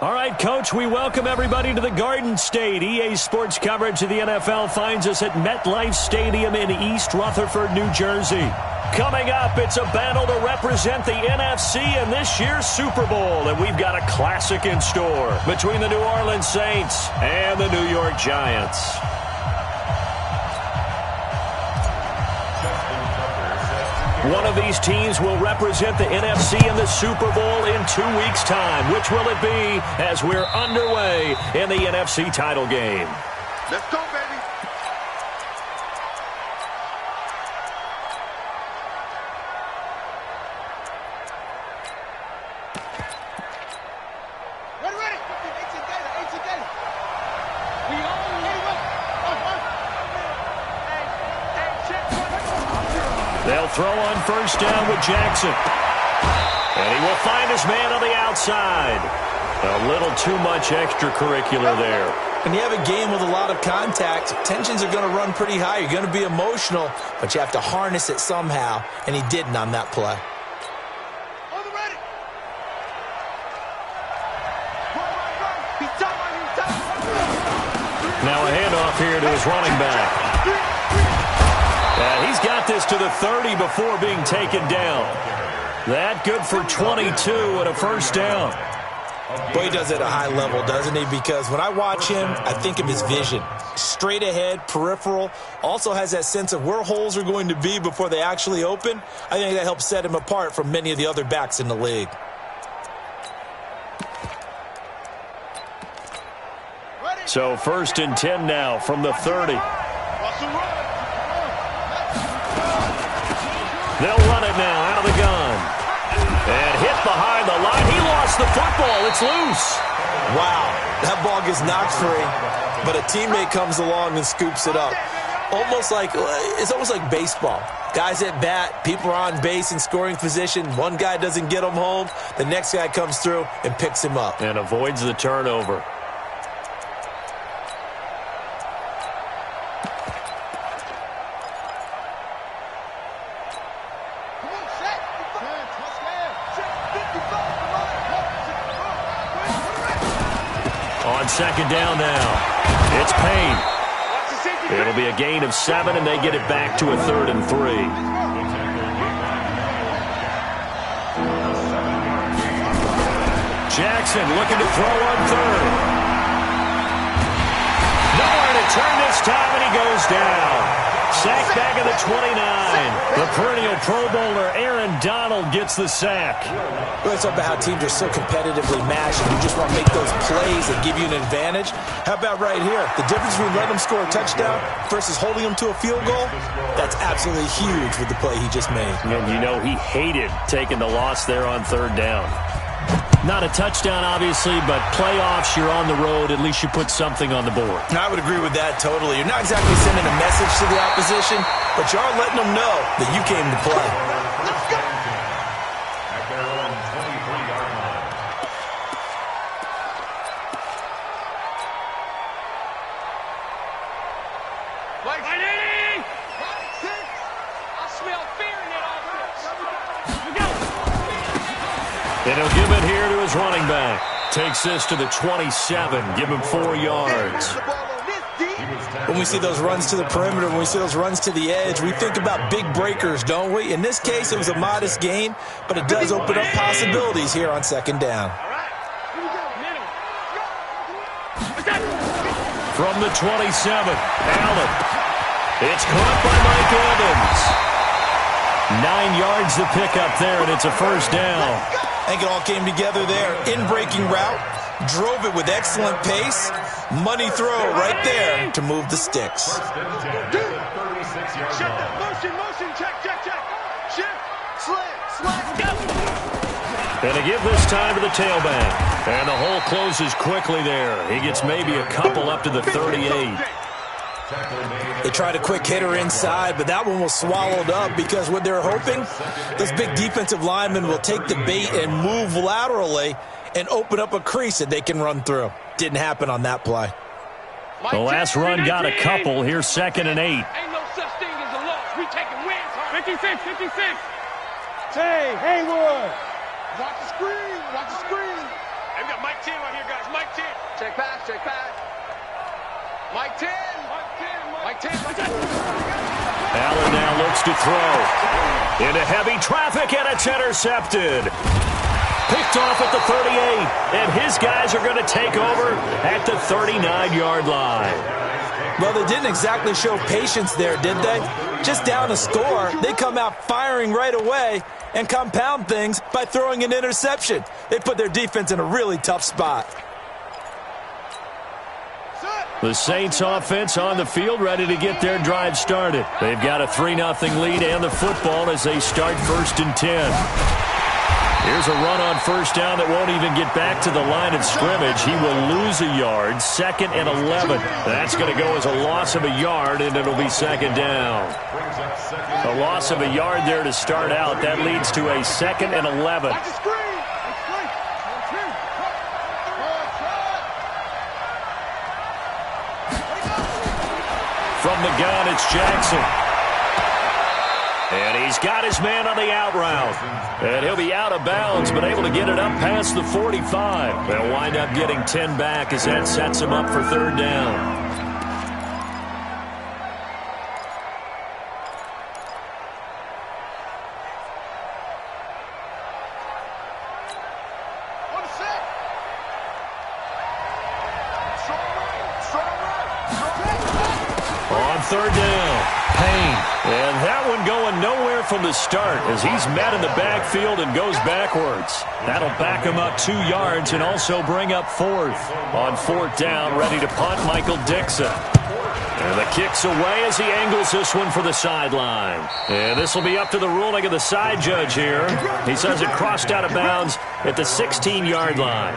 All right, Coach, we welcome everybody to the Garden State. EA Sports coverage of the NFL finds us at MetLife Stadium in East Rutherford, New Jersey. Coming up, it's a battle to represent the NFC in this year's Super Bowl, and we've got a classic in store between the New Orleans Saints and the New York Giants. One of these teams will represent the NFC in the Super Bowl in 2 weeks' time. Which will it be as we're underway in the NFC title game? Let's go, baby. Ready. 18 data. We on. They'll throw on first down with Jackson. And he will find his man on the outside. A little too much extracurricular there. When you have a game with a lot of contact, tensions are going to run pretty high. You're going to be emotional, but you have to harness it somehow, and he didn't on that play. Now a handoff here to his running back. And he's got this to the 30 before being taken down. That good for 22 and a first down. Boy, he does it at a high level, doesn't he? Because when I watch him, I think of his vision. Straight ahead, peripheral. Also has that sense of where holes are going to be before they actually open. I think that helps set him apart from many of the other backs in the league. So 1st and 10 now from the 30. They'll run it now out of the gun. And hit behind the line. He lost the football. It's loose. Wow, that ball gets knocked free, but a teammate comes along and scoops it up. It's almost like baseball. Guys at bat, people are on base in scoring position. One guy doesn't get him home. The next guy comes through and picks him up. And avoids the turnover. On 2nd down now, it's Payne. It'll be a gain of 7, and they get it back to a 3rd and 3. Jackson looking to throw on 3rd. Nowhere to turn this time, and he goes down. Sack back at the 29. The perennial Pro Bowler Aaron Donald gets the sack. Let's talk about how teams are so competitively matched, and you just want to make those plays that give you an advantage. How about right here? The difference between letting them score a touchdown versus holding them to a field goal, that's absolutely huge with the play he just made. And you know he hated taking the loss there on 3rd down. Not a touchdown, obviously, but playoffs, you're on the road. At least you put something on the board. I would agree with that totally. You're not exactly sending a message to the opposition, but you are letting them know that you came to play. Let's go. At their own 23-yard line. Wait, I smell fear in that offense. We go. And he'll give it here to his running back. Takes this to the 27. Give him 4 yards. When we see those runs to the perimeter, when we see those runs to the edge, we think about big breakers, don't we? In this case, it was a modest gain, but it does open up possibilities here on 2nd down. From the 27, Allen. It's caught by Mike Evans. 9 yards to pick up there, and it's a first down. I think it all came together there. In-breaking route, drove it with excellent pace. Money throw right there to move the sticks. Shut that. Motion. Check. Shift. Slant. Go. And they give this time to the tailback. And the hole closes quickly there. He gets maybe a couple up to the 38. They tried a quick hitter inside, but that one was swallowed up because what they're hoping, those big defensive linemen will take the bait and move laterally and open up a crease that they can run through. Didn't happen on that play. The last run got a couple. Here's 2nd and 8. Ain't no such thing as a loss. We taking wins. 56. Hey, Haywood. Watch the screen. They've got Mike Mike 10 right here, guys. Mike 10. Check pass, check pass. Mike 10. Mike 10. Mike 10. Allen now looks to throw. Into heavy traffic, and it's intercepted. Picked off at the 38, and his guys are going to take over at the 39-yard line. Well, they didn't exactly show patience there, did they? Just down a score, they come out firing right away and compound things by throwing an interception. They put their defense in a really tough spot. The Saints offense on the field, ready to get their drive started. They've got a 3-0 lead and the football as they start 1st and 10. Here's a run on first down that won't even get back to the line of scrimmage. He will lose a yard, 2nd and 11. That's going to go as a loss of a yard, and it'll be 2nd down. A loss of a yard there to start out. That leads to a 2nd and 11. From the gun, it's Jackson. And he's got his man on the out route. And he'll be out of bounds, but able to get it up past the 45. They'll wind up getting 10 back as that sets him up for 3rd down. On 3rd down, Payne. And that one going nowhere from the start as he's met in the backfield and goes backwards. That'll back him up 2 yards and also bring up 4th. On 4th down, ready to punt, Michael Dixon. And the kick's away as he angles this one for the sideline. And this will be up to the ruling of the side judge here. He says it crossed out of bounds at the 16-yard line.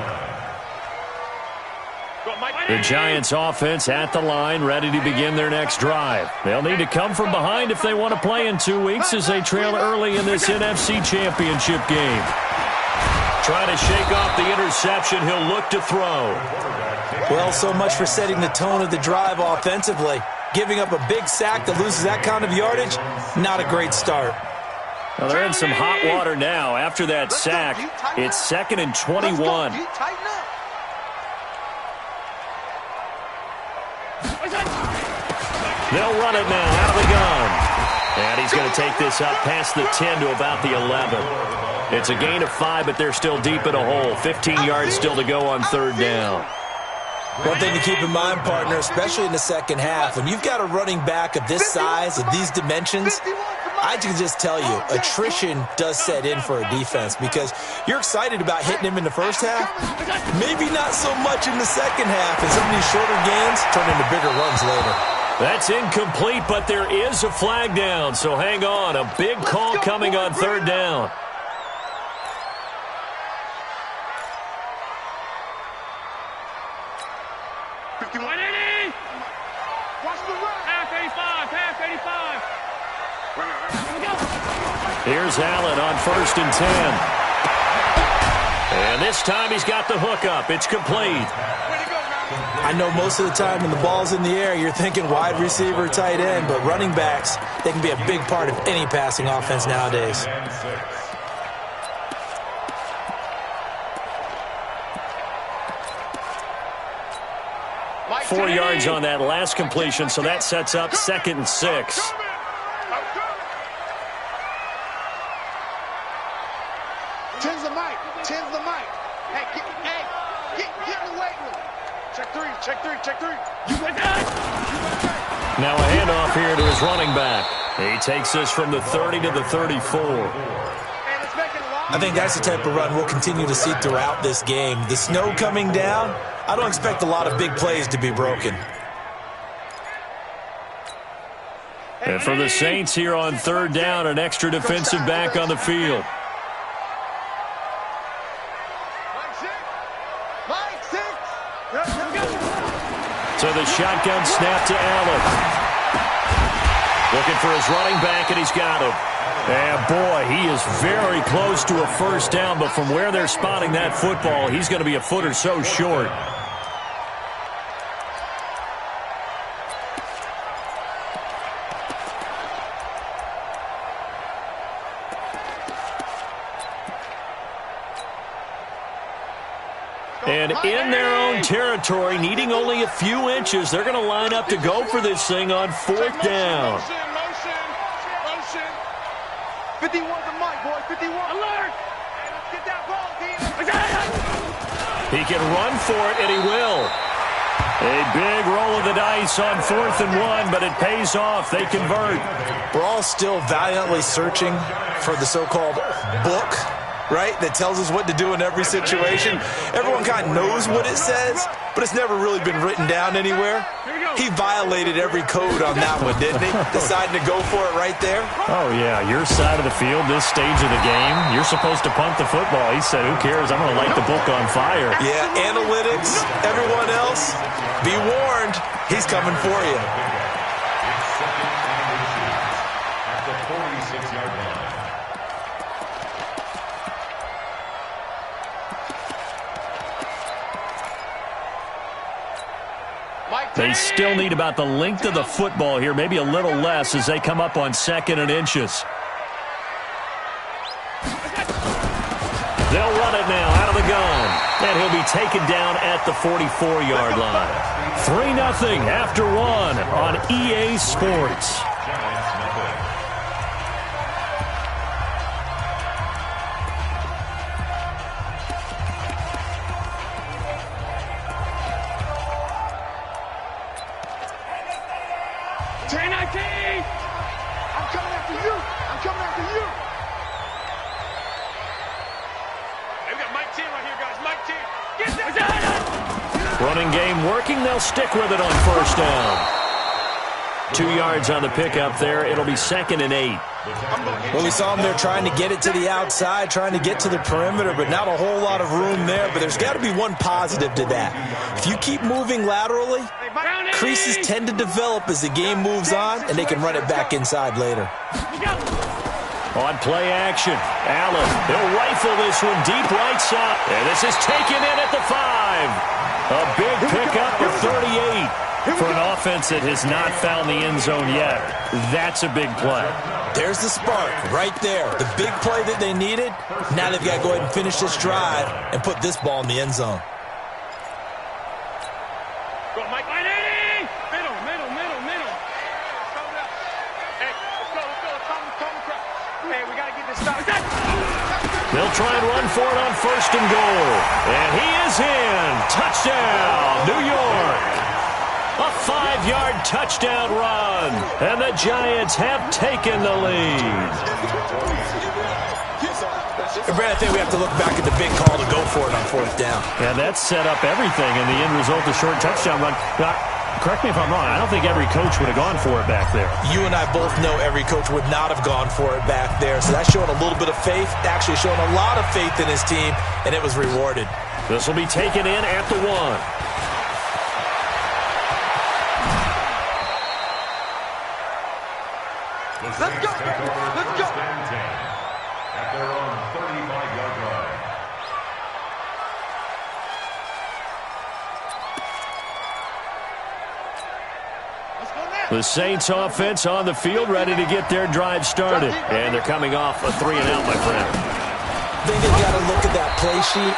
The Giants offense at the line, ready to begin their next drive. They'll need to come from behind if they want to play in 2 weeks as they trail early in this NFC Championship game. Trying to shake off the interception, he'll look to throw. Well, so much for setting the tone of the drive offensively. Giving up a big sack that loses that kind of yardage, not a great start. Well, they're in some hot water now. After that sack, it's 2nd and 21. They'll run it now out of the gun. And he's going to take this up past the 10 to about the 11. It's a gain of 5, but they're still deep in a hole. 15 yards still to go on 3rd down. One thing to keep in mind, partner, especially in the second half, when you've got a running back of this size, of these dimensions, I can just tell you, attrition does set in for a defense because you're excited about hitting him in the first half, maybe not so much in the second half, and some of these shorter gains turn into bigger runs later. That's incomplete, but there is a flag down, so hang on. A big call coming on 3rd down. Here's Allen on 1st and 10. And this time he's got the hook up. It's complete. I know most of the time when the ball's in the air, you're thinking wide receiver, tight end, but running backs, they can be a big part of any passing offense nowadays. Four yards on that last completion, so that sets up 2nd and 6. Tens the mic. Hey, get in the weight room. Check 3. Now a handoff here to his running back. He takes this from the 30 to the 34. I think that's the type of run we'll continue to see throughout this game. The snow coming down, I don't expect a lot of big plays to be broken. And for the Saints here on 3rd down, an extra defensive back on the field. So the shotgun snap to Allen. Looking for his running back, and he's got him. And boy, he is very close to a first down, but from where they're spotting that football, he's going to be a foot or so short. And in their own territory, needing only a few inches, they're going to line up to go for this thing on 4th down. Motion. 51 the mic, boy. 51. Alert! Hey, let's get that ball, team. He can run for it, and he will. A big roll of the dice on 4th and 1, but it pays off. They convert. We're all still valiantly searching for the so-called book, right, that tells us what to do in every situation. Everyone kind of knows what it says, but it's never really been written down anywhere. He violated every code on that one, didn't he? Deciding to go for it right there. Oh, yeah, your side of the field, this stage of the game, you're supposed to punt the football. He said, who cares? I'm going to light the book on fire. Yeah, analytics, everyone else, be warned, he's coming for you. At the 46-yard line. They still need about the length of the football here, maybe a little less as they come up on 2nd and inches. They'll run it now out of the gun. And he'll be taken down at the 44-yard line. 3-0 after 1 on EA Sports. Running game working. They'll stick with it on 1st down. 2 yards on the pickup there. It'll be 2nd and 8. Well, we saw them there trying to get it to the outside, trying to get to the perimeter, but not a whole lot of room there. But there's got to be one positive to that. If you keep moving laterally, creases tend to develop as the game moves on, and they can run it back inside later. On play action, Allen, he'll rifle this one deep right side. And this is taken in at the 5. A big pickup of 38 for an offense that has not found the end zone yet. That's a big play. There's the spark right there. The big play that they needed. Now they've got to go ahead and finish this drive and put this ball in the end zone. Go, Mike. Middle. Hey, let's go. Hey, we got to get this started. They'll try and run for it on 1st and goal. And he is in. Touchdown, New York. A 5-yard touchdown run. And the Giants have taken the lead. Brad, I think we have to look back at the big call to go for it on 4th down. And that set up everything in the end result, a short touchdown run. Correct me if I'm wrong. I don't think every coach would have gone for it back there. You and I both know every coach would not have gone for it back there. So that's showing a little bit of faith, actually showing a lot of faith in his team, and it was rewarded. This will be taken in at the 1. Let's go. At their own 35-yard line. The Saints offense on the field, ready to get their drive started. And they're coming off a 3-and-out, my friend. I think they've got to look at that play sheet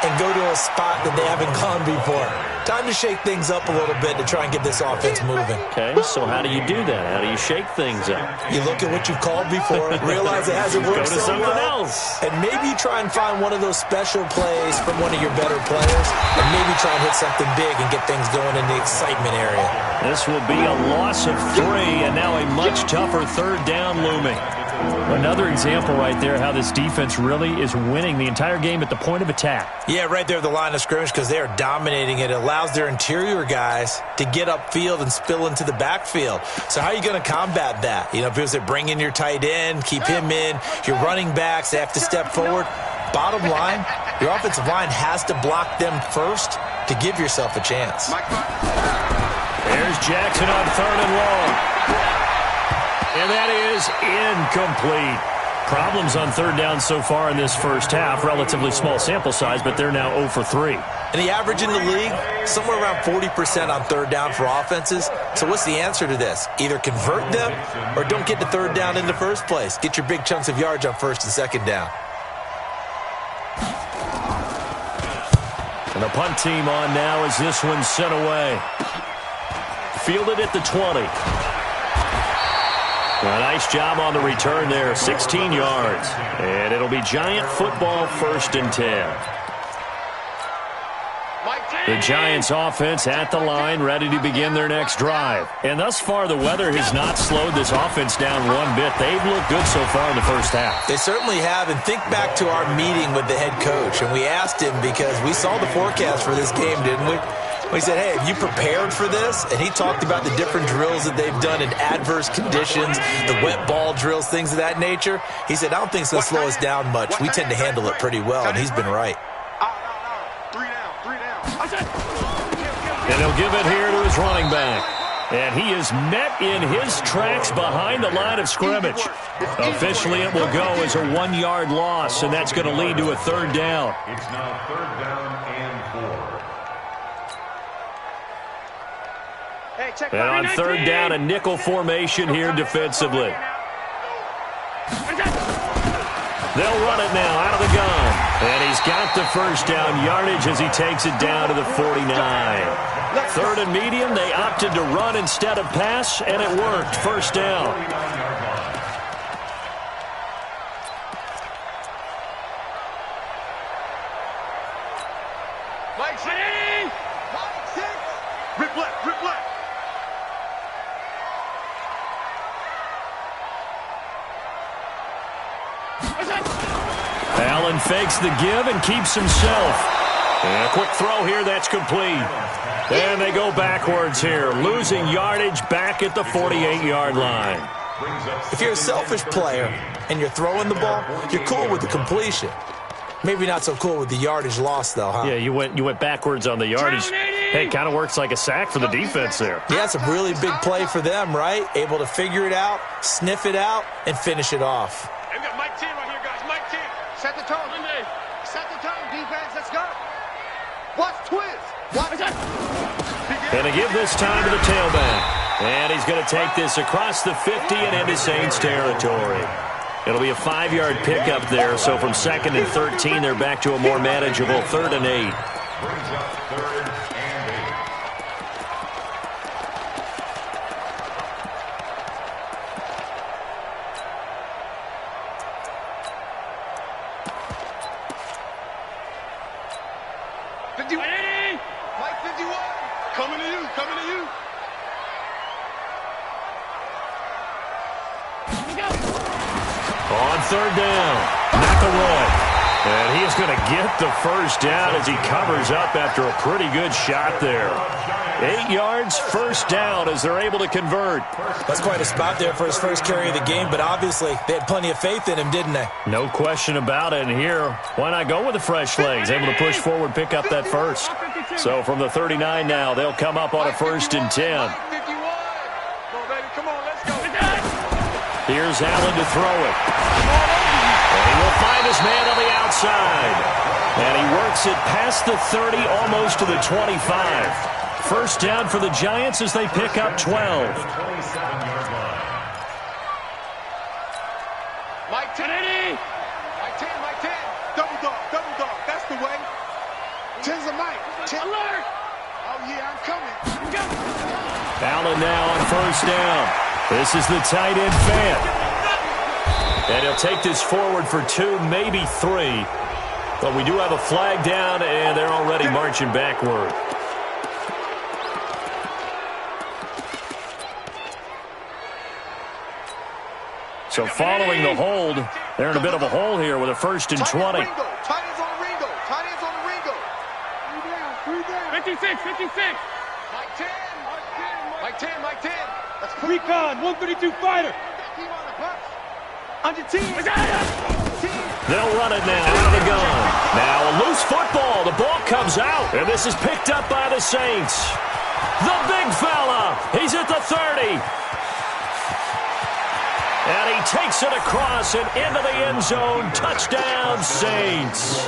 and go to a spot that they haven't gone before. Time to shake things up a little bit to try and get this offense moving. Okay, so how do you do that? How do you shake things up? You look at what you've called before, realize it hasn't worked Go to so someone well, else. and maybe try and find one of those special plays from one of your better players, and maybe try and hit something big and get things going in the excitement area. This will be a loss of 3, and now a much tougher 3rd down looming. Another example right there how this defense really is winning the entire game at the point of attack. Yeah, right there at the line of scrimmage because they are dominating it. It allows their interior guys to get upfield and spill into the backfield. So how are you going to combat that? You know, because they bring in your tight end, keep him in. Your running backs, they have to step forward. Bottom line, your offensive line has to block them first to give yourself a chance. There's Jackson on 3rd and long. And that is incomplete. Problems on 3rd down so far in this first half. Relatively small sample size, but they're now 0 for 3. And the average in the league, somewhere around 40% on 3rd down for offenses. So what's the answer to this? Either convert them or don't get to 3rd down in the first place. Get your big chunks of yards on 1st and 2nd down. And the punt team on now as this one's sent away. Fielded at the 20. A nice job on the return there, 16 yards. And it'll be Giant football, 1st and 10. The Giants offense at the line, ready to begin their next drive. And thus far, the weather has not slowed this offense down one bit. They've looked good so far in the first half. They certainly have. And think back to our meeting with the head coach. And we asked him because we saw the forecast for this game, didn't we? We said, hey, have you prepared for this? And he talked about the different drills that they've done in adverse conditions, the wet ball drills, things of that nature. He said, I don't think it's going to slow us down much. We tend to handle it pretty well, and he's been right. And he'll give it here to his running back. And he is met in his tracks behind the line of scrimmage. Officially, it will go as a 1-yard loss, and that's going to lead to a 3rd down. It's now 3rd down and 4. And on 3rd down, a nickel formation here defensively. They'll run it now out of the gun. And he's got the 1st down yardage as he takes it down to the 49. 3rd and medium, they opted to run instead of pass, and it worked. 1st down. Rip left, rip left. Allen fakes the give and keeps himself. And a quick throw here, that's complete. And they go backwards here, losing yardage back at the 48-yard line. If you're a selfish player and you're throwing the ball, you're cool with the completion. Maybe not so cool with the yardage loss, though, huh? Yeah, you went backwards on the yardage. Hey, it kind of works like a sack for the defense there. Yeah, it's a really big play for them, right? Able to figure it out, sniff it out, and finish it off. Hey, we got Mike 10 right here, guys. Mike 10. Set the tone. Set the tone, defense. Let's go. Watch twist. Watch it. Going to give this time to the tailback. And he's going to take this across the 50 and into Saints territory. It'll be a 5-yard pickup there, so from 2nd and 13, they're back to a more manageable 3rd and 8. Brings up 3rd and 8. Mike 51. Coming to you, coming to you. On 3rd down, McElroy. And he is going to get the 1st down as he covers up after a pretty good shot there. 8 yards, 1st down as they're able to convert. That's quite a spot there for his first carry of the game, but obviously they had plenty of faith in him, didn't they? No question about it. And here, why not go with the fresh legs? Able to push forward, pick up that 1st. So from the 39 now, they'll come up on a 1st and 10. Here's Allen to throw it. And he will find his man on the outside. And he works it past the 30, almost to the 25. 1st down for the Giants as they pick up 12. Mike 10. Mike 10, Mike 10. Double dog. That's the way. 10's a Mike. 10. Alert. Oh, yeah, I'm coming. Allen now on 1st down. This is the tight end fan. And he'll take this forward for 2, maybe 3. But we do have a flag down, and they're already marching backward. So following the hold, they're in a bit of a hole here with a 1st and 20. Tight ends on the Ringo. Tight ends on the Ringo. 3 down. 56. Mike 10. Mike 10. Mike 10. That's Recon, 132 fighter. On your team. They'll run it now out of the gun. Now a loose football. The ball comes out, and this is picked up by the Saints. The big fella. He's at the 30. And he takes it across and into the end zone. Touchdown, Saints.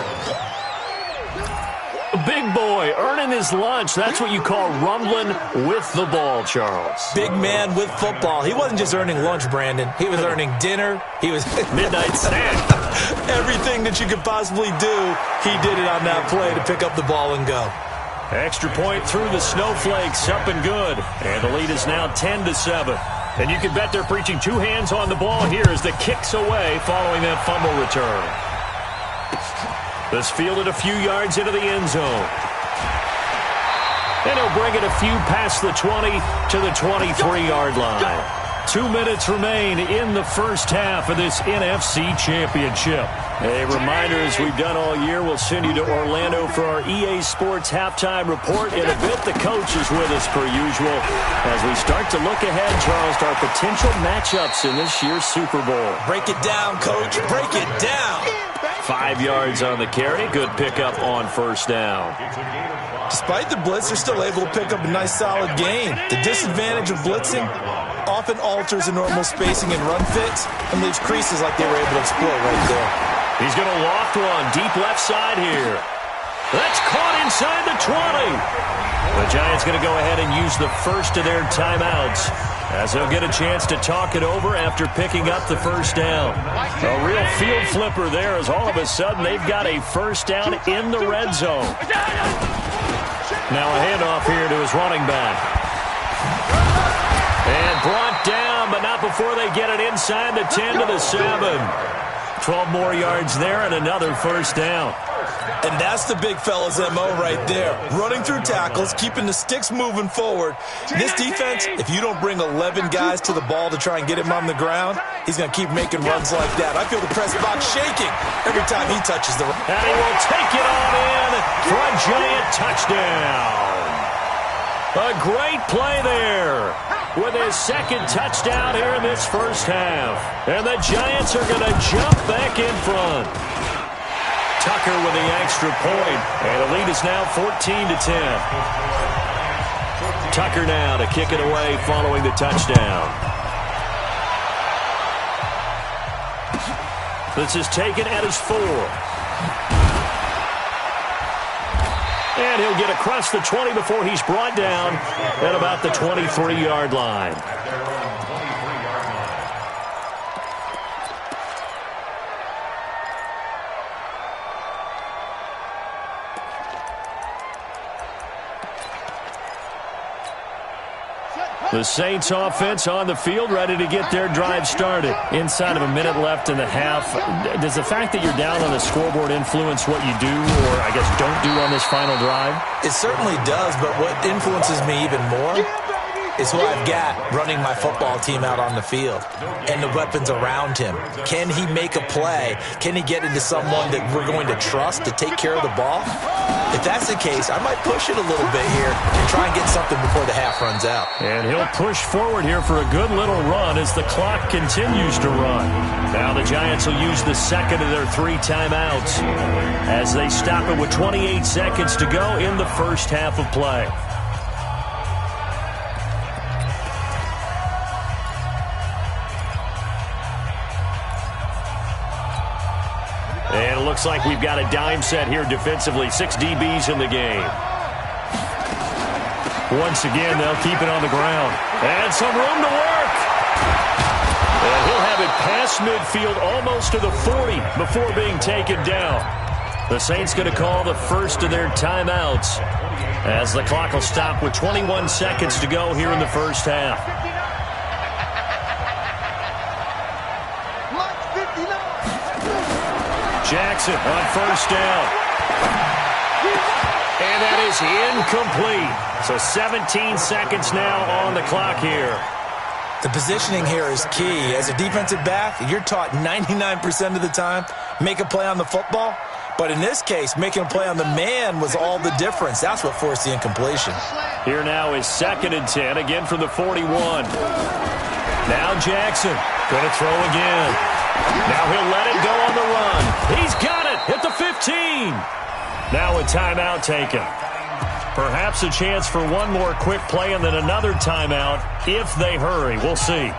Big boy earning his lunch. That's what you call rumbling with the ball, Charles. Big man with football. He wasn't just earning lunch, Brandon. He was earning dinner. He was midnight snack. Everything that you could possibly do, he did it on that play to pick up the ball and go. Extra point through the snowflakes, up and good. And the lead is now 10-7. And you can bet they're preaching two hands on the ball here as the kick's away following that fumble return. This fielded a few yards into the end zone. And he'll bring it a few past the 20 to the 23-yard line. 2 minutes remain in the first half of this NFC Championship. A reminder, as we've done all year, we'll send you to Orlando for our EA Sports halftime report. In a bit, the coach is with us per usual as we start to look ahead, Charles, to our potential matchups in this year's Super Bowl. Break it down, Coach. Break it down. 5 yards on the carry. Good pickup on first down. Despite the blitz, they're still able to pick up a nice, solid gain. The disadvantage of blitzing often alters the normal spacing and run fits and leaves creases like they were able to exploit right there. He's going to loft one deep left side here. That's caught inside the 20. The Giants going to go ahead and use the first of their timeouts as they'll get a chance to talk it over after picking up the first down. A real field flipper there as all of a sudden they've got a first down in the red zone. Now a handoff here to his running back. And brought down, but not before they get it inside the 10 to the 7. 12 more yards there and another first down. And that's the big fella's MO right there. Running through tackles, keeping the sticks moving forward. This defense, if you don't bring 11 guys to the ball to try and get him on the ground, he's going to keep making runs like that. I feel the press box shaking every time he touches the... And he will take it on in for a Giant touchdown. A great play there with his second touchdown here in this first half. And the Giants are going to jump back in front. Tucker with the extra point, and the lead is now 14-10. Tucker now to kick it away following the touchdown. This is taken at his 4. And he'll get across the 20 before he's brought down at about the 23-yard line. The Saints offense on the field, ready to get their drive started. Inside of a minute left in the half, does the fact that you're down on the scoreboard influence what you do, or I guess don't do on this final drive? It certainly does, but what influences me even more is who I've got running my football team out on the field and the weapons around him. Can he make a play? Can he get into someone that we're going to trust to take care of the ball? If that's the case, I might push it a little bit here and try and get something before the half runs out. And he'll push forward here for a good little run as the clock continues to run. Now the Giants will use the second of their 3 timeouts as they stop it with 28 seconds to go in the first half of play. And it looks like we've got a dime set here defensively. 6 DBs in the game. Once again, they'll keep it on the ground. And some room to work. And he'll have it past midfield almost to the 40 before being taken down. The Saints going to call the first of their timeouts as the clock will stop with 21 seconds to go here in the first half. Jackson on first down. And that is incomplete. So 17 seconds now on the clock here. The positioning here is key. As a defensive back, you're taught 99% of the time, make a play on the football. But in this case, making a play on the man was all the difference. That's what forced the incompletion. Here now is 2nd and 10, again from the 41. Now Jackson going to throw again. Now he'll let it go on the run. He's got it at the 15. Now a timeout taken. Perhaps a chance for one more quick play and then another timeout if they hurry. We'll see.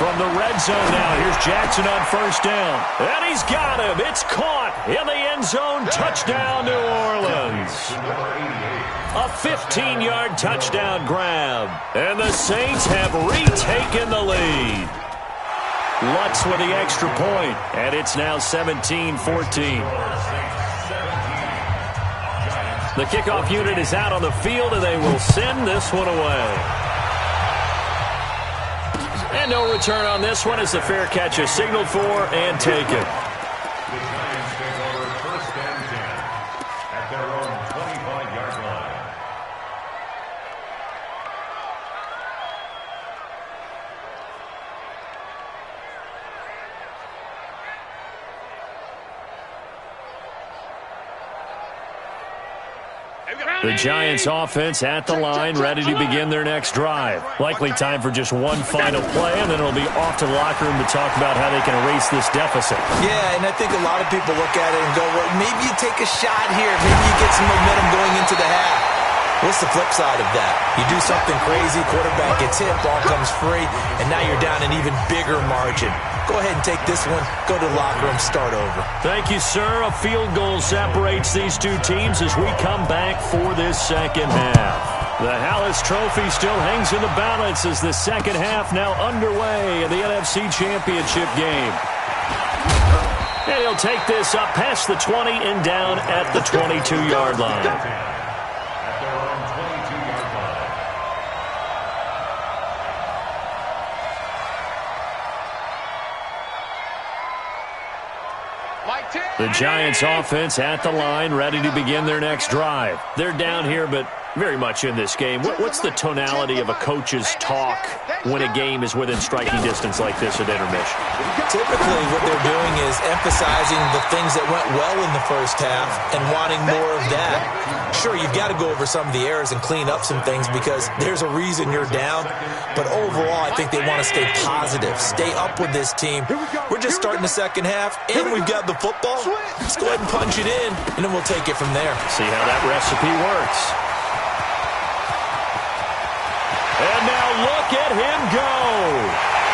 From the red zone now, here's Jackson on first down. And he's got him. It's caught in the end zone. Touchdown, New Orleans. A 15-yard touchdown grab. And the Saints have retaken the lead. Lutz with the extra point, and it's now 17-14. The kickoff unit is out on the field, and they will send this one away. And no return on this one as the fair catch is signaled for and taken. The Giants take over first and 10 at their own 25-yard line. The Giants offense at the line, ready to begin their next drive. Likely time for just one final play, and then it'll be off to the locker room to talk about how they can erase this deficit. Yeah, and I think a lot of people look at it and go, well, maybe you take a shot here. Maybe you get some momentum going into the half. What's the flip side of that? You do something crazy, quarterback gets hit, ball comes free, and now you're down an even bigger margin. Go ahead and take this one, go to the locker room, start over. Thank you, sir. A field goal separates these two teams as we come back for this second half. The Hallis Trophy still hangs in the balance as the second half now underway in the NFC Championship game. And he'll take this up past the 20 and down at the 22-yard line. The Giants offense at the line, ready to begin their next drive. They're down here, but very much in this game. What's the tonality of a coach's talk when a game is within striking distance like this at intermission? Typically, what they're doing is emphasizing the things that went well in the first half and wanting more of that. Sure, you've got to go over some of the errors and clean up some things because there's a reason you're down. But overall, I think they want to stay positive, stay up with this team. We're just starting the second half, and we've got the football. Let's go ahead and punch it in, and then we'll take it from there. See how that recipe works. And now look at him go.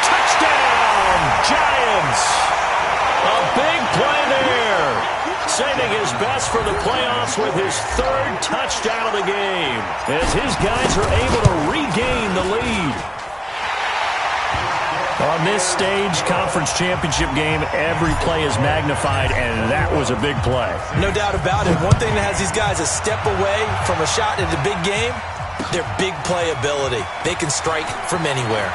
Touchdown, Giants. A big play there. Saving his best for the playoffs with his third touchdown of the game as his guys are able to regain the lead. On this stage, conference championship game, every play is magnified, and that was a big play. No doubt about it. One thing that has these guys a step away from a shot at the big game, their big play ability. They can strike from anywhere.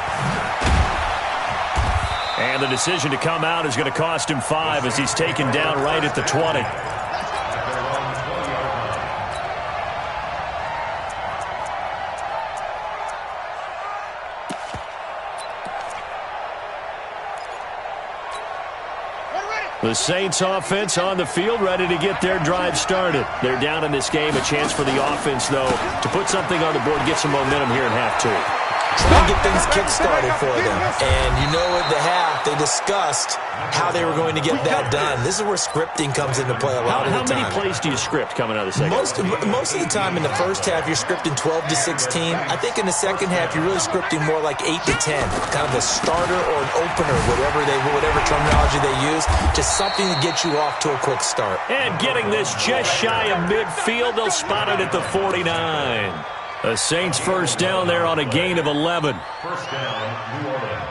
And the decision to come out is going to cost him 5 as he's taken down right at the 20. The Saints offense on the field, ready to get their drive started. They're down in this game. A chance for the offense, though, to put something on the board, get some momentum here in half two. Try to get things kick-started for them. And you know at the half, they discussed how they were going to get that done. This is where scripting comes into play a lot of the time. How many plays do you script coming out of the second half? Most of the time in the first half, you're scripting 12 to 16. I think in the second half, you're really scripting more like 8 to 10. Kind of a starter or an opener, whatever terminology they use. Just something to get you off to a quick start. And getting this just shy of midfield, they'll spot it at the 49. The Saints first down there on a gain of 11. First down, New Orleans.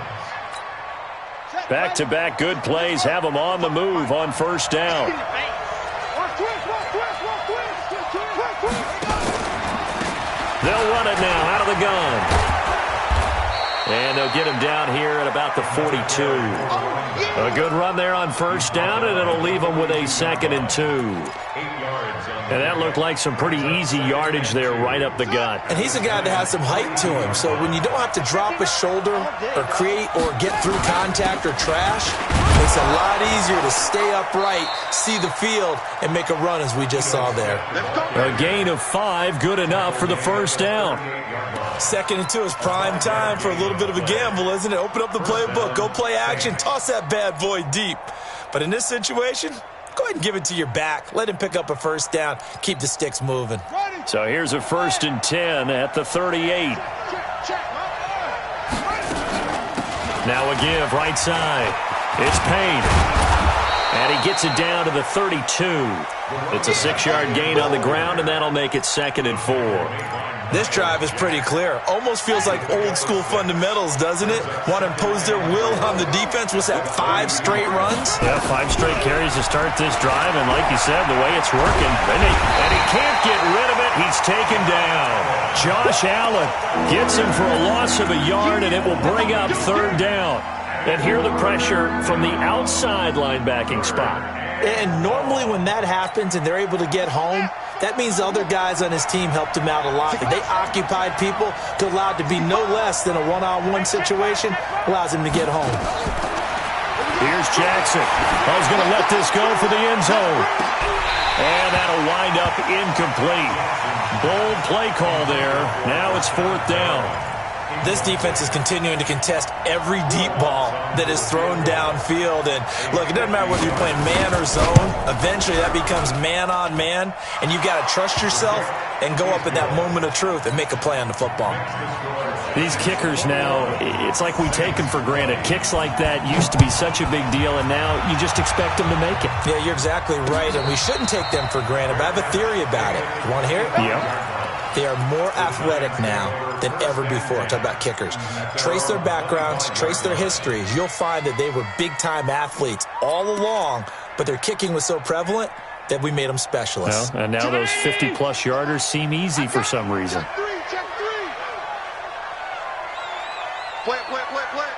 Back-to-back good plays have them on the move on first down. They'll run it now out of the gun. And they'll get him down here at about the 42. A good run there on first down, and it'll leave them with a 2nd and 2. 8 yards. And that looked like some pretty easy yardage there right up the gut. And he's a guy that has some height to him. So when you don't have to drop a shoulder or create or get through contact or trash, it's a lot easier to stay upright, see the field, and make a run as we just saw there. A gain of 5, good enough for the first down. 2nd and 2 is prime time for a little bit of a gamble, isn't it? Open up the playbook, go play action, toss that bad boy deep. But in this situation, go ahead and give it to your back. Let him pick up a first down. Keep the sticks moving. So here's a 1st and 10 at the 38. Now a give right side. It's Payne. And he gets it down to the 32. It's a 6-yard gain on the ground, and that'll make it 2nd and 4. This drive is pretty clear. Almost feels like old-school fundamentals, doesn't it? Want to impose their will on the defense. What's that, 5 straight runs? Yeah, 5 straight carries to start this drive, and like you said, the way it's working, and he can't get rid of it. He's taken down. Josh Allen gets him for a loss of a yard, and it will bring up 3rd down. And here the pressure from the outside linebacking spot. And normally when that happens and they're able to get home, that means the other guys on his team helped him out a lot. They occupied people to allow it to be no less than a one-on-one situation, allows him to get home. Here's Jackson. He's going to let this go for the end zone. And that'll wind up incomplete. Bold play call there. Now it's 4th down. This defense is continuing to contest every deep ball that is thrown downfield. And, look, it doesn't matter whether you're playing man or zone. Eventually that becomes man-on-man, and you've got to trust yourself and go up in that moment of truth and make a play on the football. These kickers now, it's like we take them for granted. Kicks like that used to be such a big deal, and now you just expect them to make it. Yeah, you're exactly right, and we shouldn't take them for granted, but I have a theory about it. You want to hear it? Yep. They are more athletic now than ever before. Talk about kickers. Trace their backgrounds, trace their histories. You'll find that they were big-time athletes all along, but their kicking was so prevalent that we made them specialists. Well, and now those 50-plus yarders seem easy for some reason. Check 3, check 3. Play it, play it, play it, play it.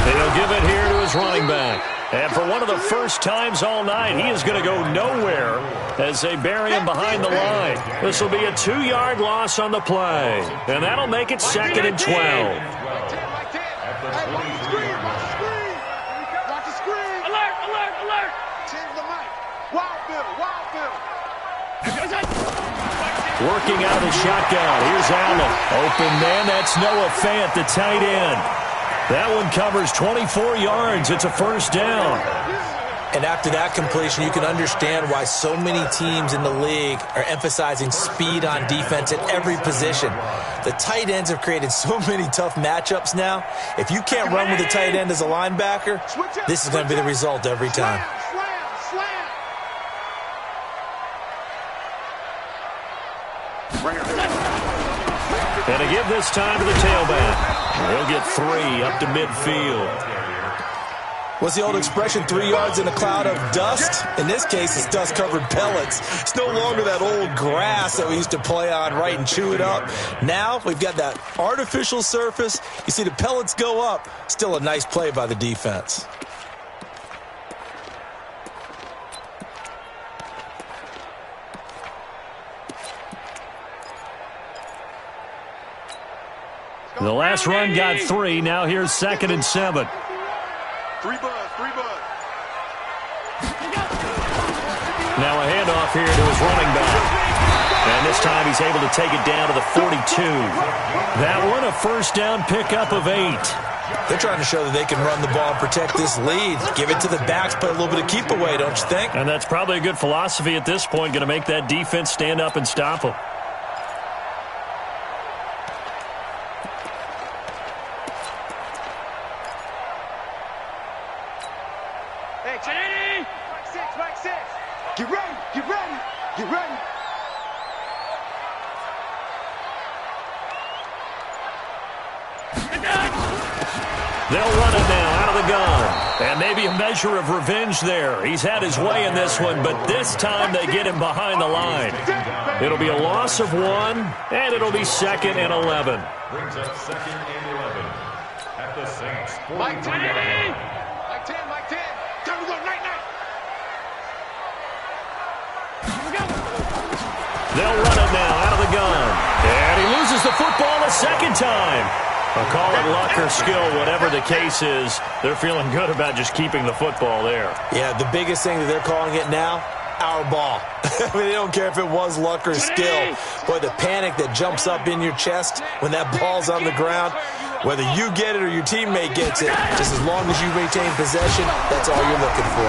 They'll give it here to his running back. And for one of the first times all night, he is going to go nowhere as they bury him behind the line. This will be a 2-yard loss on the play. And that'll make it 2nd and 12. Watch the screen. Alert, alert, alert. Change the mic. Wild Bill, Wild Bill. Working out of the shotgun. Here's Allen. Open man. That's Noah Fant, the tight end. That one covers 24 yards. It's a 1st down. And after that completion, you can understand why so many teams in the league are emphasizing speed on defense at every position. The tight ends have created so many tough matchups now. If you can't run with a tight end as a linebacker, this is going to be the result every time. And to give this time to the tailback. He'll get 3 up to midfield. What's the old expression, 3 yards in a cloud of dust? In this case, it's dust-covered pellets. It's no longer that old grass that we used to play on, right, and chew it up. Now we've got that artificial surface. You see the pellets go up. Still a nice play by the defense. The last run got 3. Now here's 2nd and 7. 3 buzz, 3 buzz. Now a handoff here to his running back. And this time he's able to take it down to the 42. That one a 1st down pickup of 8. They're trying to show that they can run the ball and protect this lead. Give it to the backs, play a little bit of keep away, don't you think? And that's probably a good philosophy at this point, going to make that defense stand up and stop them. Get ready, get ready, get ready. They'll run it now out of the gun. And maybe a measure of revenge there. He's had his way in this one, but this time they get him behind the line. It'll be a loss of 1, and it'll be 2nd and 11. Brings up 2nd and 11 at the Saints. Mike 10, Mike 10, Mike 10. Time to go, night, night. They'll run it now out of the gun. And he loses the football a 2nd time. I'll call it luck or skill, whatever the case is. They're feeling good about just keeping the football there. Yeah, the biggest thing that they're calling it now, our ball. I mean, they don't care if it was luck or skill. Boy, the panic that jumps up in your chest when that ball's on the ground, whether you get it or your teammate gets it, just as long as you retain possession, that's all you're looking for.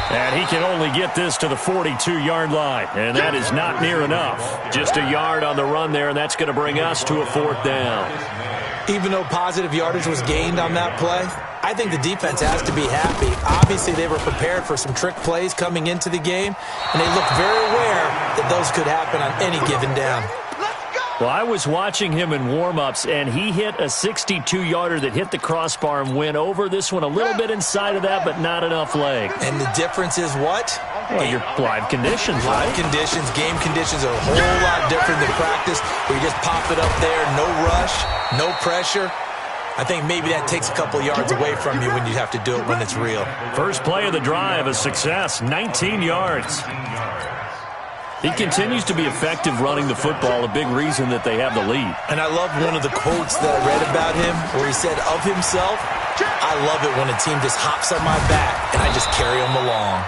And he can only get this to the 42-yard line, and that is not near enough. Just a yard on the run there, and that's going to bring us to a 4th down. Even though positive yardage was gained on that play, I think the defense has to be happy. Obviously, they were prepared for some trick plays coming into the game, and they looked very aware that those could happen on any given down. Well, I was watching him in warm-ups, and he hit a 62-yarder that hit the crossbar and went over. This one a little bit inside of that, but not enough leg. And the difference is what? Well, your live conditions, right? Live conditions, game conditions are a whole lot different than practice, where you just pop it up there, no rush, no pressure. I think maybe that takes a couple yards away from you when you have to do it when it's real. First play of the drive, a success, 19 yards. He continues to be effective running the football, a big reason that they have the lead. And I love one of the quotes that I read about him where he said of himself, I love it when a team just hops on my back and I just carry them along.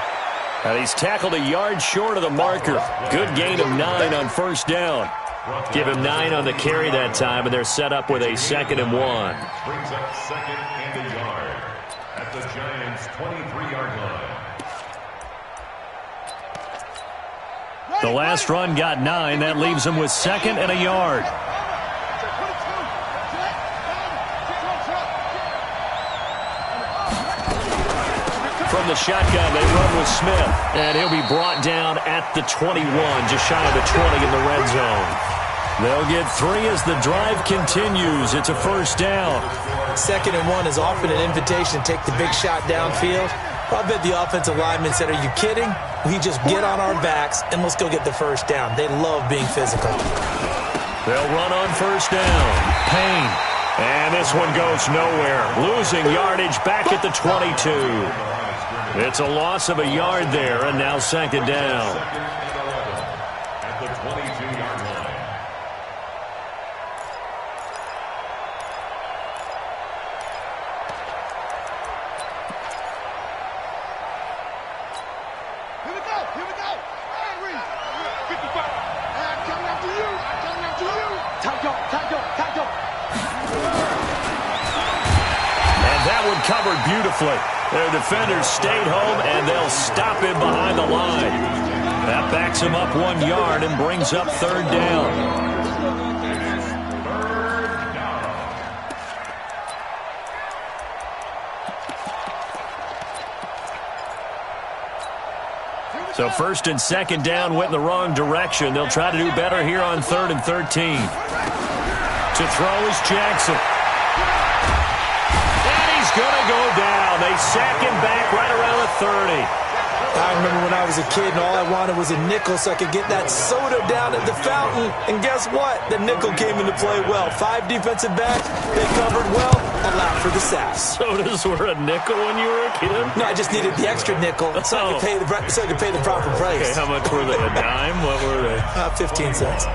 And he's tackled a yard short of the marker. Good gain of 9 on first down. Give him 9 on the carry that time, and they're set up with a 2nd and 1. Brings up 2nd and a yard at the Giants' 23-yard line. The last run got 9. That leaves him with 2nd and a yard. From the shotgun, they run with Smith. And he'll be brought down at the 21, just shy of the 20 in the red zone. They'll get 3 as the drive continues. It's a first down. 2nd and 1 is often an invitation to take the big shot downfield. I bet the offensive lineman said, are you kidding? We just get on our backs and let's go get the first down. They love being physical. They'll run on first down. Payne. And this one goes nowhere. Losing yardage back at the 22. It's a loss of a yard there, and now 2nd down. At the 22-yard line. Here we go. Hey, Reese. 55. I'm coming after you. I'm coming after you. Tackle. And that one covered beautifully. Their defenders stayed home, and they'll stop him behind the line. That backs him up 1 yard and brings up 3rd down. So 1st and 2nd down went in the wrong direction. They'll try to do better here on 3rd and 13. To throw is Jackson. And he's going to go down. They sack him back right around the 30. I remember when I was a kid and all I wanted was a nickel so I could get that soda down at the fountain. And guess what? The nickel came into play well. 5 defensive backs. They covered well. Allowed for the sacks. Sodas were a nickel when you were a kid? No, I just needed the extra nickel so I could pay the proper price. Okay, how much were they? A dime? What were they? 15 cents.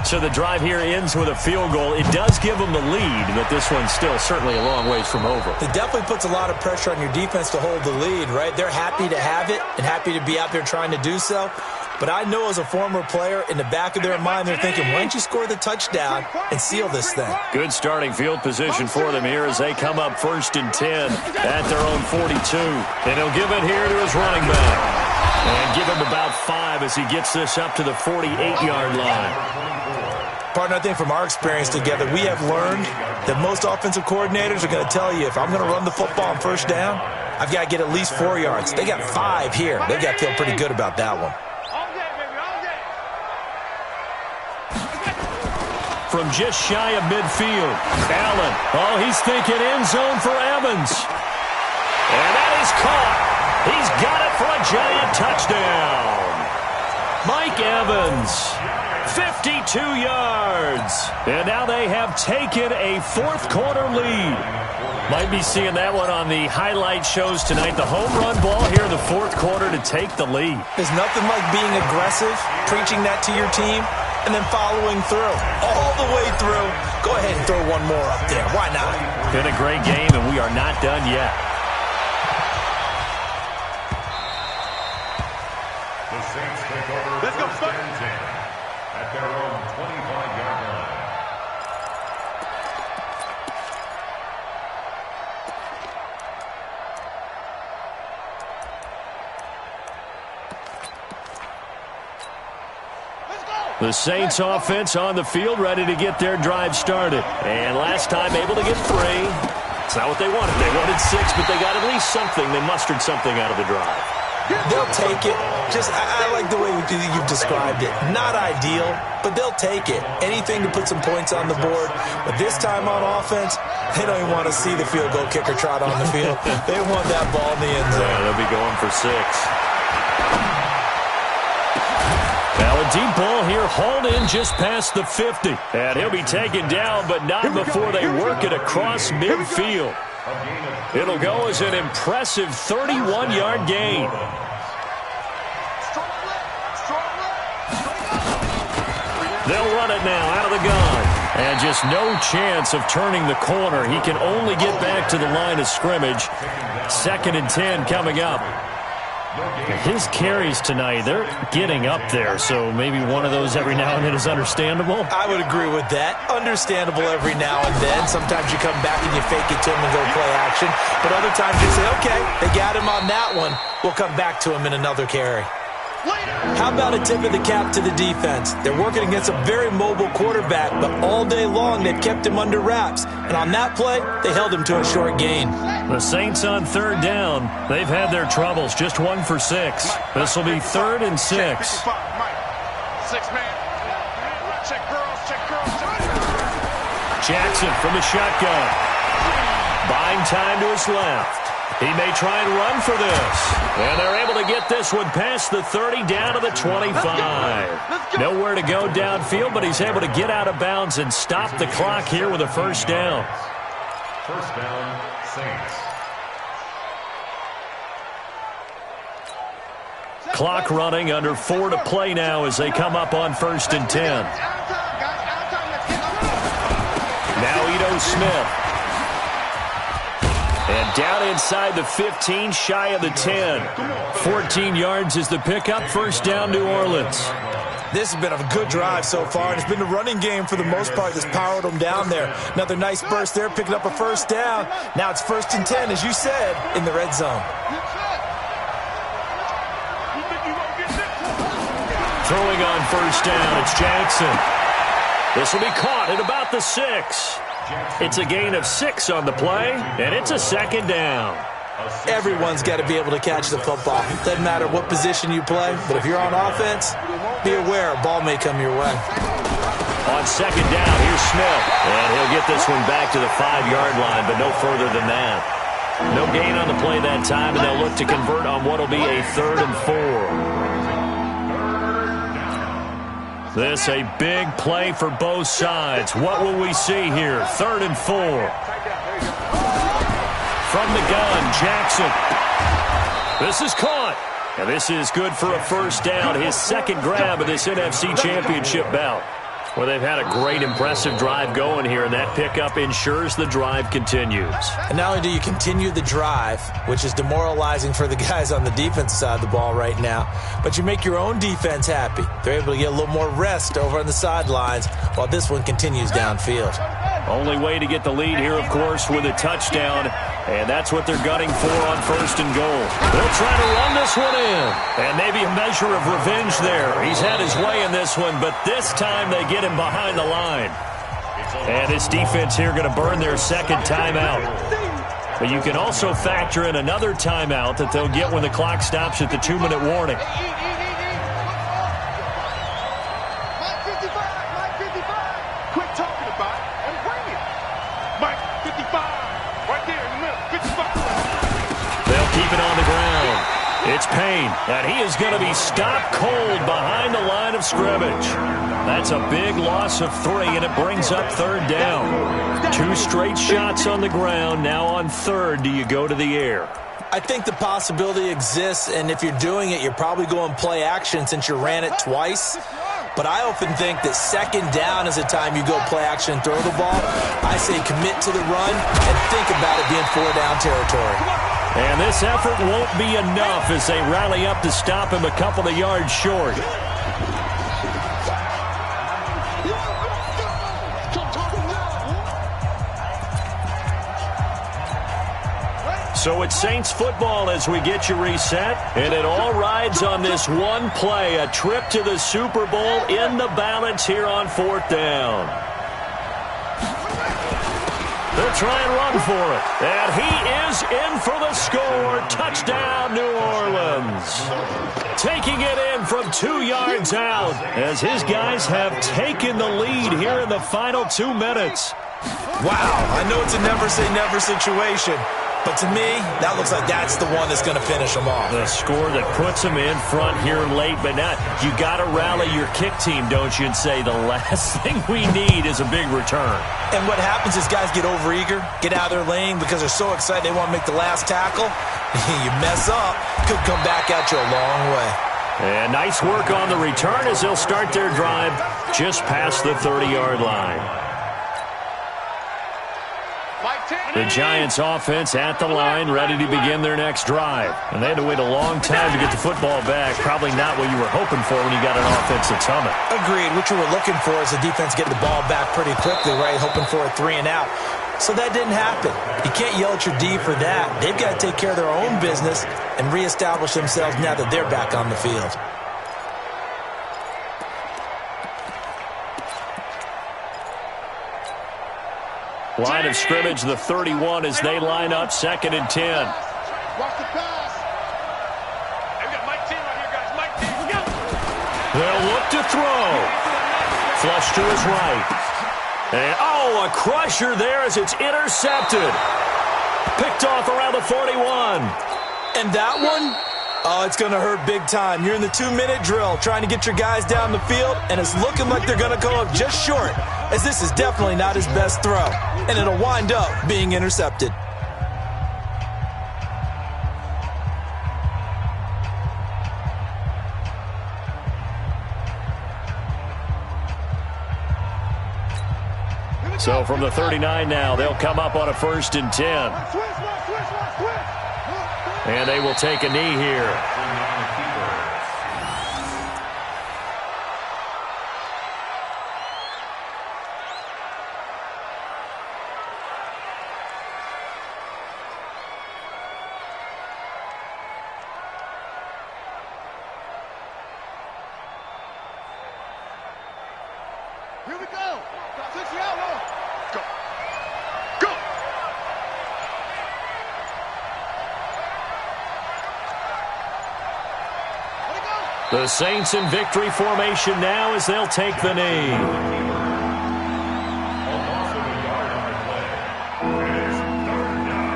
So the drive here ends with a field goal. It does give them the lead, but this one's still certainly a long ways from over. It definitely puts a lot of pressure on your defense to hold the lead, right? They're happy to have it and happy to be out there trying to do so. But I know as a former player, in the back of their mind, they're thinking, why don't you score the touchdown and seal this thing? Good starting field position for them here as they come up 1st and 10 at their own 42. And he'll give it here to his running back. And give him about 5 as he gets this up to the 48-yard line. Partner, I think from our experience together, we have learned that most offensive coordinators are going to tell you, if I'm going to run the football on first down, I've got to get at least 4 yards. They got 5 here. They've got to feel pretty good about that one. From just shy of midfield, Allen. Oh, he's thinking end zone for Evans. And that is caught. He's got it for a giant touchdown. Mike Evans, 52 yards. And now they have taken a 4th quarter lead. Might be seeing that one on the highlight shows tonight. The home run ball here in the 4th quarter to take the lead. There's nothing like being aggressive, preaching that to your team, and then following through, all the way through. Go ahead and throw one more up there. Why not? Been a great game, and we are not done yet. The Saints take over. Let's go, at their own 25-yard line. The Saints offense on the field, ready to get their drive started. And last time able to get 3. It's not what they wanted. They wanted 6, but they got at least something. They mustered something out of the drive. They'll take it. I like the way you've described it. Not ideal, but they'll take it. Anything to put some points on the board. But this time on offense, they don't even want to see the field goal kicker trot on the field. They want that ball in the end zone. Yeah, they'll be going for 6. Now a deep ball here, hauled in just past the 50. And he'll be taken down, but not before they work it across midfield. It'll go as an impressive 31-yard gain. They'll run it now out of the gun. And just no chance of turning the corner. He can only get back to the line of scrimmage. 2nd and 10 coming up. His carries tonight, they're getting up there, so maybe one of those every now and then is understandable. I would agree with that. Understandable every now and then. Sometimes you come back and you fake it to him and go play action. But other times you say, okay, they got him on that one. We'll come back to him in another carry. How about a tip of the cap to the defense? They're working against a very mobile quarterback, but all day long they've kept him under wraps. And on that play, they held him to a short gain. The Saints on 3rd down. They've had their troubles. Just 1 for 6. This will be 3rd and 6. 6 man. Check girls, check girls. Jackson from the shotgun. Buying time to his left. He may try and run for this. And they're able to get this one past the 30 down to the 25. Nowhere to go downfield, but he's able to get out of bounds and stop the clock here with a 1st down. 1st down, Saints. Clock running, under 4 to play now as they come up on 1st and 10. Now Ito Smith. And down inside the 15, shy of the 10. 14 yards is the pickup. 1st down, New Orleans. This has been a good drive so far, and it's been the running game for the most part that's powered them down there. Another nice burst there, picking up a 1st down. Now it's 1st and 10, as you said, in the red zone. Throwing on 1st down, it's Jackson. This will be caught at about the 6. It's a gain of 6 on the play, and it's a 2nd down. Everyone's got to be able to catch the football. Doesn't matter what position you play, but if you're on offense, be aware a ball may come your way. On 2nd down, here's Smith. And he'll get this one back to the 5-yard line, but no further than that. No gain on the play that time, and they'll look to convert on what will be a 3rd and 4. This a big play for both sides. What will we see here? 3rd and 4. From the gun, Jackson. This is caught. And this is good for a 1st down. His 2nd grab of this NFC Championship bout. Well, they've had a great, impressive drive going here, and that pickup ensures the drive continues. And not only do you continue the drive, which is demoralizing for the guys on the defensive side of the ball right now, but you make your own defense happy. They're able to get a little more rest over on the sidelines while this one continues downfield. Only way to get the lead here, of course, with a touchdown, and that's what they're gunning for on 1st and goal. They'll try to run this one in, and maybe a measure of revenge there. He's had his way in this one, but this time they get him behind the line. And this defense here going to burn their 2nd timeout. But you can also factor in another timeout that they'll get when the clock stops at the 2-minute warning. Quit talking about it and bring it. Mike, 55. Right there in the middle. 55. They'll keep it on the ground. It's Payne, and he is going to be stopped cold behind the line of scrimmage. That's a big loss of 3, and it brings up 3rd down. 2 straight shots on the ground. Now on 3rd, do you go to the air? I think the possibility exists, and if you're doing it, you're probably going play action since you ran it twice. But I often think that 2nd down is the time you go play action and throw the ball. I say commit to the run and think about it being 4-down territory. And this effort won't be enough as they rally up to stop him a couple of yards short. So it's Saints football as we get you reset, and it all rides on this one play, a trip to the Super Bowl in the balance here on 4th down. They'll try and run for it, and he is in for the score. Touchdown, New Orleans. Taking it in from 2 yards out as his guys have taken the lead here in the final 2 minutes. Wow, I know it's a never-say-never situation, but to me, that looks like that's the one that's going to finish them off. The score that puts them in front here late, but now you got to rally your kick team, don't you, and say the last thing we need is a big return. And what happens is guys get overeager, get out of their lane because they're so excited they want to make the last tackle. You mess up, could come back at you a long way. And nice work on the return as they'll start their drive just past the 30-yard line. The Giants offense at the line, ready to begin their next drive. And they had to wait a long time to get the football back. Probably not what you were hoping for when you got an offense that's humming. Agreed. What you were looking for is the defense getting the ball back pretty quickly, right? Hoping for a 3 and out. So that didn't happen. You can't yell at your D for that. They've got to take care of their own business and reestablish themselves now that they're back on the field. Line of scrimmage, the 31, as they line up 2nd and 10. Watch the pass. Hey, we got Mike T right here, guys. Mike T, let's go. They'll look to throw. Flush to his right. And, oh, a crusher there as it's intercepted. Picked off around the 41. And that one, oh, it's going to hurt big time. You're in the 2-minute drill trying to get your guys down the field, and it's looking like they're going to go up just short, as this is definitely not his best throw. And it'll wind up being intercepted. So from the 39 now, they'll come up on a 1st and 10. And they will take a knee here. Here we go. 6 out long. Go. Go. The Saints in victory formation now as they'll take the knee. A loss of a yard on the play. It's 3rd down.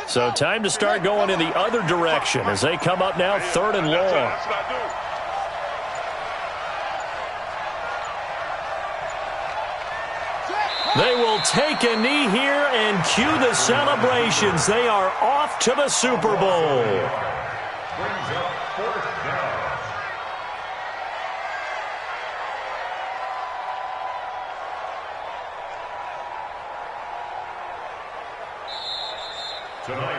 So time to start going in the other direction as they come up now 3rd and long. That's what I do. They will take a knee here and cue the celebrations. They are off to the Super Bowl. Brings up 4th down.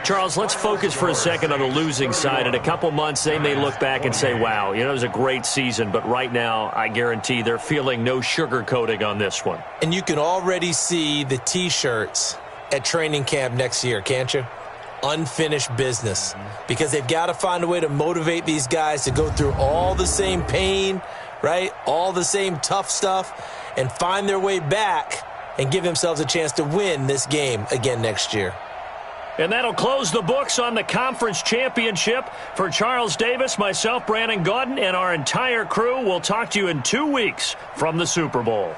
Charles, let's focus for a second on the losing side. In a couple months, they may look back and say, wow, it was a great season. But right now, I guarantee they're feeling no sugarcoating on this one. And you can already see the T-shirts at training camp next year, can't you? Unfinished business. Because they've got to find a way to motivate these guys to go through all the same pain, right? All the same tough stuff, and find their way back and give themselves a chance to win this game again next year. And that'll close the books on the conference championship. For Charles Davis, myself, Brandon Gaudin, and our entire crew, we'll talk to you in 2 weeks from the Super Bowl.